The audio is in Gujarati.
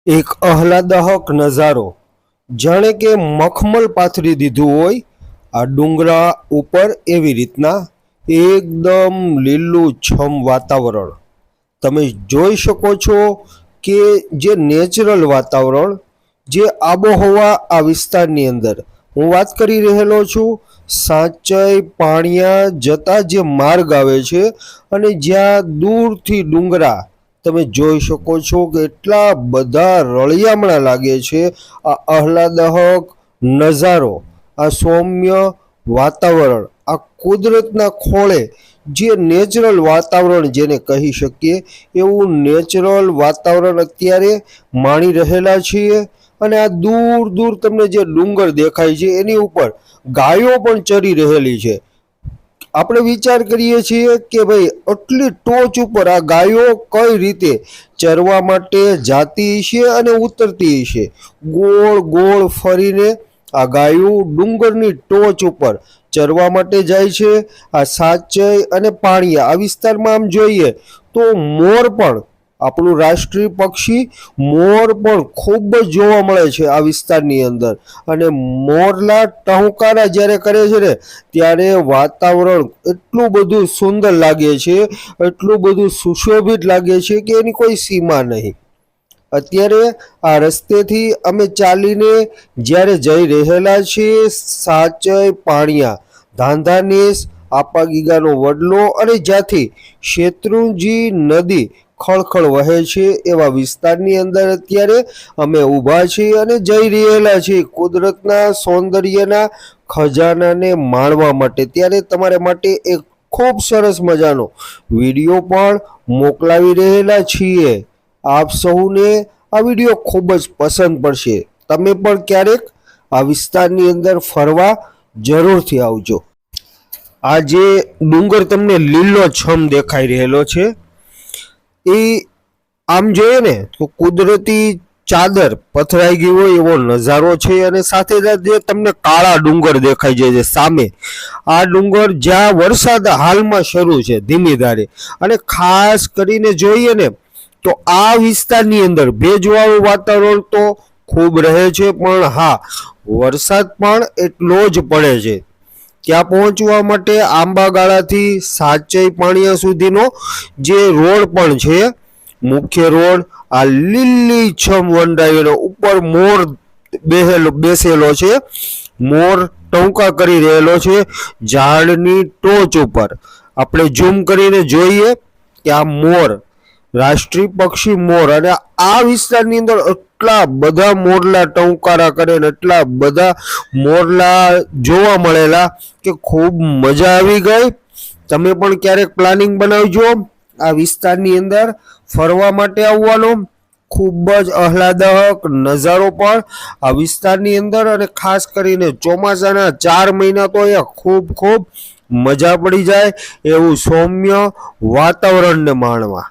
એક આહલાદક નજારો, જાણે કે મખમલ પાથરી દીધું હોય આ ડુંગરા ઉપર, એવી રીતના એકદમ લીલું છમ વાતાવરણ તમે જોઈ શકો છો કે જે નેચરલ વાતાવરણ, જે આબોહવા આ વિસ્તારની અંદર હું વાત કરી રહેલો છું, સાચઈ પાણિયા જતા જે માર્ગ આવે છે અને જ્યાં દૂરથી ડુંગરા તમે જોઈ શકો છો કે એટલા બધા રળિયામણા લાગે છે। આ આહલાદક નજારો, આ સૌમ્ય વાતાવરણ, આ કુદરતના ખોળે જે નેચરલ વાતાવરણ જેને કહી શકીએ એવું નેચરલ વાતાવરણ અત્યારે માણી રહેલા છીએ। અને આ દૂર દૂર તમને જે ડુંગર દેખાય છે એની ઉપર ગાયો પણ ચરી રહેલી છે। આપણે વિચાર કરીએ છીએ કે ભાઈ આટલી ટોચ ઉપર આ ગાયો કઈ રીતે ચરવા માટે જાતી છે અને ઉતરતી છે। ગોળ ગોળ ફરીને આ ગાયો ડુંગરની ટોચ ઉપર ચરવા માટે જાય છે। આ સાચઈ અને પાણિયા આ વિસ્તારમાં આમ જોઈએ તો મોર પણ, આપણું રાષ્ટ્રીય પક્ષી મોર પણ ખૂબ જ જોવા મળે છે આ વિસ્તારની અંદર। અને મોરલા ટહુકારા જ્યારે કરે છે ને ત્યારે વાતાવરણ એટલું બધું સુંદર લાગે છે, એટલું બધું સુશોભિત લાગે છે કે એની કોઈ સીમા નહીં। અત્યારે આ રસ્તેથી અમે ચાલીને જ્યારે જઈ રહેલા છીએ સાચઈ પાણિયા, ધાંધાનેસ, આપાગીગાનો વડલો અને જ્યાંથી શેત્રુંજી નદી ખળખળ વહે છે એવા વિસ્તારની અંદર અત્યારે અમે ઊભા છીએ અને જઈ રહેલા છીએ કુદરતના સૌંદર્યના ખજાનાને માણવા માટે। ત્યારે તમારા માટે એક ખૂબ સરસ મજાનો વિડીયો પણ મોકલાવી રહેલા છીએ। આપ સૌને આ વિડીયો ખૂબ જ પસંદ પડશે। તમે પણ ક્યારેક આ વિસ્તારની અંદર ફરવા જરૂરથી આવજો। આ જે ડુંગર તમને લીલો છમ દેખાઈ રહેલો છે એ આમ જોઈએ ને તો કુદરતી ચાદર પથરાઈ ગઈ હોય એવો નજારો છે। અને સાથે સાથે જે તમને કાળા ડુંગર દેખાઈ જાય છે સામે, આ ડુંગર જ્યાં વરસાદ હાલમાં શરૂ છે ધીમી ધારે, અને ખાસ કરીને જોઈએ ને તો આ વિસ્તારની અંદર ભેજવાળું વાતાવરણ તો ખૂબ રહે છે, પણ હા વરસાદ પણ એટલો જ પડે છે। ત્યાં પહોંચવા માટે આંબાગાળાથી સાચઈ પાણિયા સુધીનો જે રોડ પણ છે, મુખ્ય રોડ, આ લીલી છમ વંડાયેલો, ઉપર મોર બેસેલો છે, મોર ટહુકા કરી રહેલો છે ઝાડની ટોચ ઉપર। આપણે ઝૂમ કરીને જોઈએ કે આ મોર, રાષ્ટ્રીય પક્ષી મોર, અને આ વિસ્તારની અંદર એટલા બધા મોરલા ટહુકારા કરે ને એટલા બધા મોરલા જોવા મળેલા કે ખૂબ મજા આવી ગઈ। તમે પણ ક્યારેક પ્લાનિંગ બનાવજો આ વિસ્તારની અંદર ફરવા માટે આવવાનો। ખૂબ જ આહલાદક નજારો પણ આ વિસ્તારની અંદર, અને ખાસ કરીને ચોમાસાના 4 મહિના તો અહીંયા ખૂબ ખૂબ મજા પડી જાય એવું સૌમ્ય વાતાવરણને માણવા।